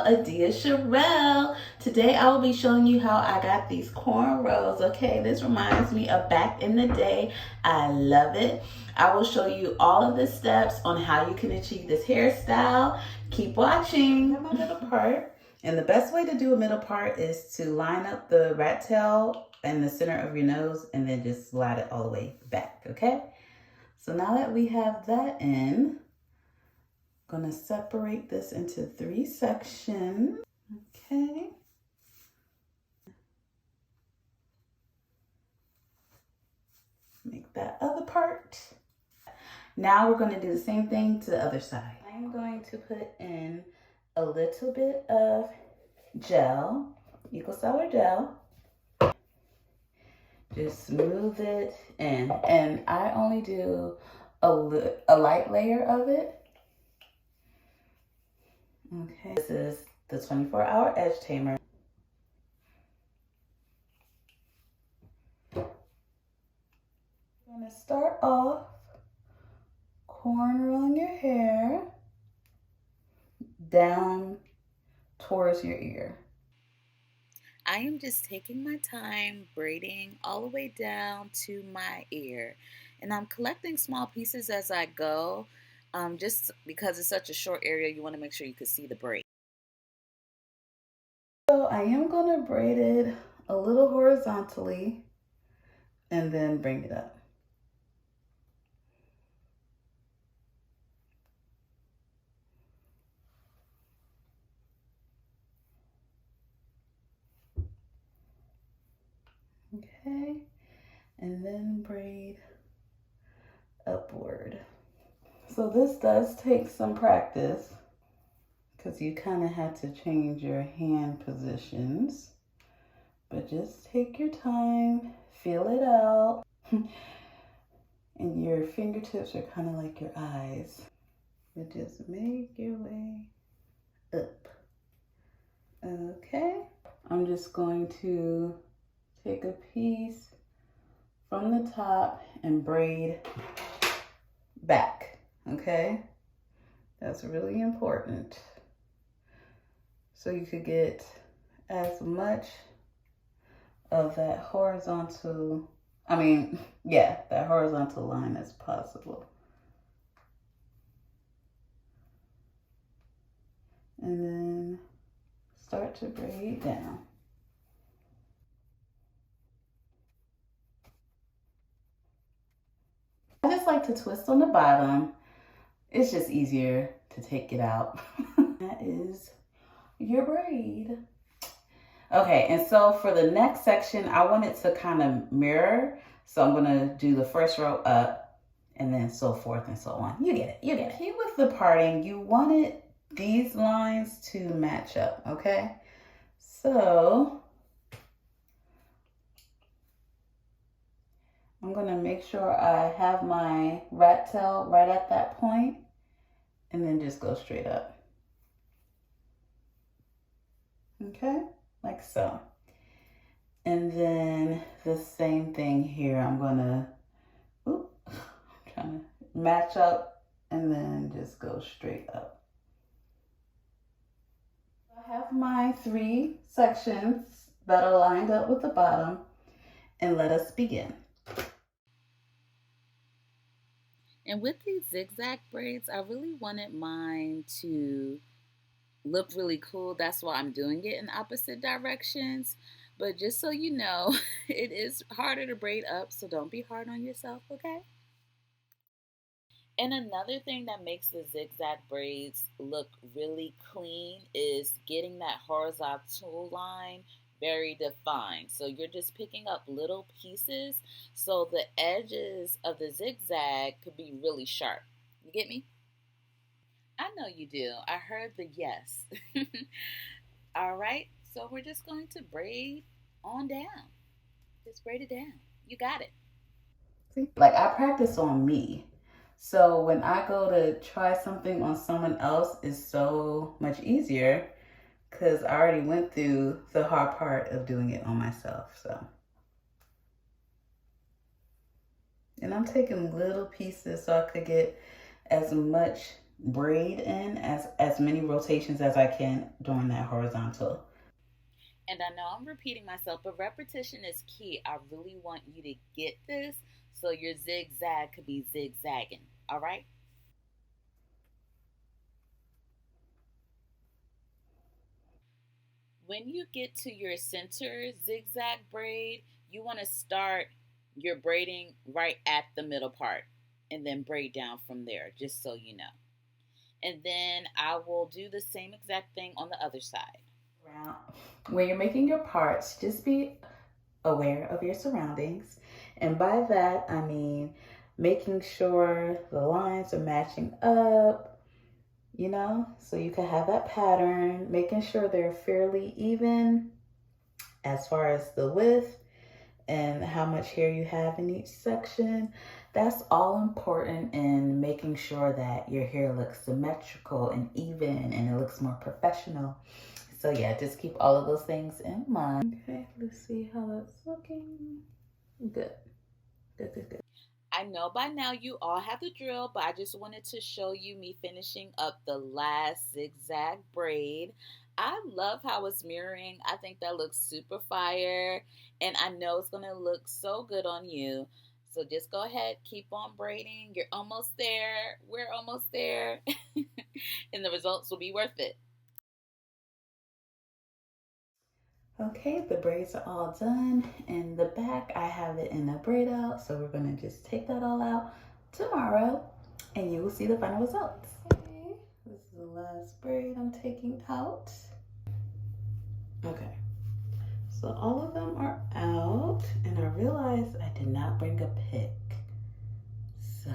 Adia Sherelle. Today I will be showing you how I got these cornrows. Okay, this reminds me of back in the day. I love it. I will show you all of the steps on how you can achieve this hairstyle. Keep watching. My middle part. And the best way to do a middle part is to line up the rat tail in the center of your nose and then just slide it all the way back, okay? So now that we have that in, I'm gonna separate this into 3 sections, okay? Make that other part. Now we're gonna do the same thing to the other side. I'm going to put in a little bit of gel, Eco Styler gel. Just smooth it in. And I only do a light layer of it. Okay, this is the 24-hour edge tamer. I'm gonna start off cornrowing your hair down towards your ear. I am just taking my time braiding all the way down to my ear, and I'm collecting small pieces as I go, just because it's such a short area. You want to make sure you can see the braid. So I am going to braid it a little horizontally and then bring it up. Okay, and then braid upward. So this does take some practice because you kind of have to change your hand positions, but just take your time, feel it out. And your fingertips are kind of like your eyes, but just make your way up. Okay, I'm just going to take a piece from the top and braid back, okay? That's really important. So you could get as much of that horizontal, that horizontal line as possible. And then start to braid down. I just like to twist on the bottom. It's just easier to take it out. That is your braid. Okay, and so for the next section, I want it to kind of mirror. So I'm gonna do the first row up and then so forth and so on. You get it, you get it. Key with the parting, you wanted these lines to match up, okay? So I'm gonna make sure I have my rat tail right at that point and then just go straight up. Okay, like so. And then the same thing here. I'm gonna, I'm trying to match up and then just go straight up. I have my 3 sections that are lined up with the bottom, and let us begin. And with these zigzag braids, I really wanted mine to look really cool. That's why I'm doing it in opposite directions. But just so you know, it is harder to braid up, so don't be hard on yourself, okay? And another thing that makes the zigzag braids look really clean is getting that horizontal line very defined. So you're just picking up little pieces so the edges of the zigzag could be really sharp. You get me? I know you do. I heard the yes. All right, so we're just going to braid on down. Just braid it down. You got it. See, like I practice on me. So when I go to try something on someone else, it's so much easier because I already went through the hard part of doing it on myself. So, and I'm taking little pieces so I could get as much braid in as many rotations as I can during that horizontal. And I know I'm repeating myself, but repetition is key. I really want you to get this so your zigzag could be zigzagging. All right? When you get to your center zigzag braid, you want to start your braiding right at the middle part and then braid down from there, just so you know. And then I will do the same exact thing on the other side. When you're making your parts, just be aware of your surroundings. And by that, I mean making sure the lines are matching up, you know, so you can have that pattern, making sure they're fairly even as far as the width and how much hair you have in each section. That's all important in making sure that your hair looks symmetrical and even and it looks more professional. So yeah, just keep all of those things in mind. Okay, let's see how that's looking. Good. Good, good, good. I know by now you all have the drill, but I just wanted to show you me finishing up the last zigzag braid. I love how it's mirroring. I think that looks super fire, and I know it's gonna look so good on you. So just go ahead, keep on braiding. You're almost there. We're almost there. And the results will be worth it. Okay, the braids are all done. In the back, I have it in a braid out. So we're gonna just take that all out tomorrow and you will see the final results. Okay, this is the last braid I'm taking out. Okay, so all of them are out and I realized I did not bring a pick. So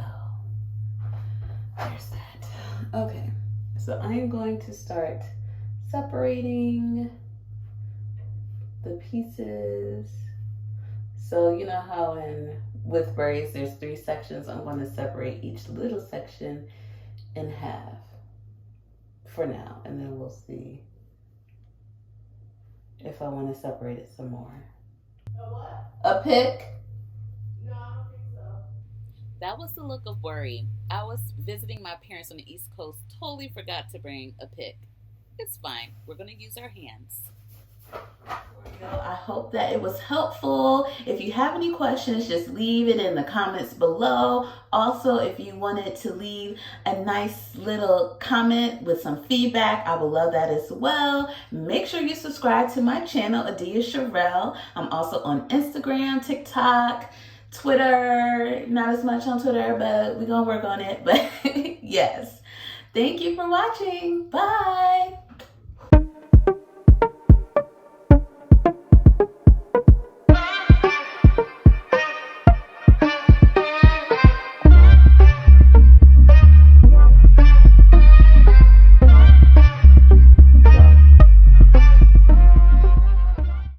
there's that. Okay, so I am going to start separating the pieces. So you know how with braids there's 3 sections. I'm going to separate each little section in half for now, and then we'll see if I want to separate it some more. A what? A pick? No, I don't think so. That was the look of worry. I was visiting my parents on the East Coast, totally forgot to bring a pick. It's fine. We're going to use our hands. I hope that it was helpful. If you have any questions, just leave it in the comments below. Also, if you wanted to leave a nice little comment with some feedback, I would love that as well. Make sure you subscribe to my channel, Adia Sherelle. I'm also on Instagram, TikTok, Twitter. Not as much on Twitter, but we're going to work on it. But yes, thank you for watching. Bye.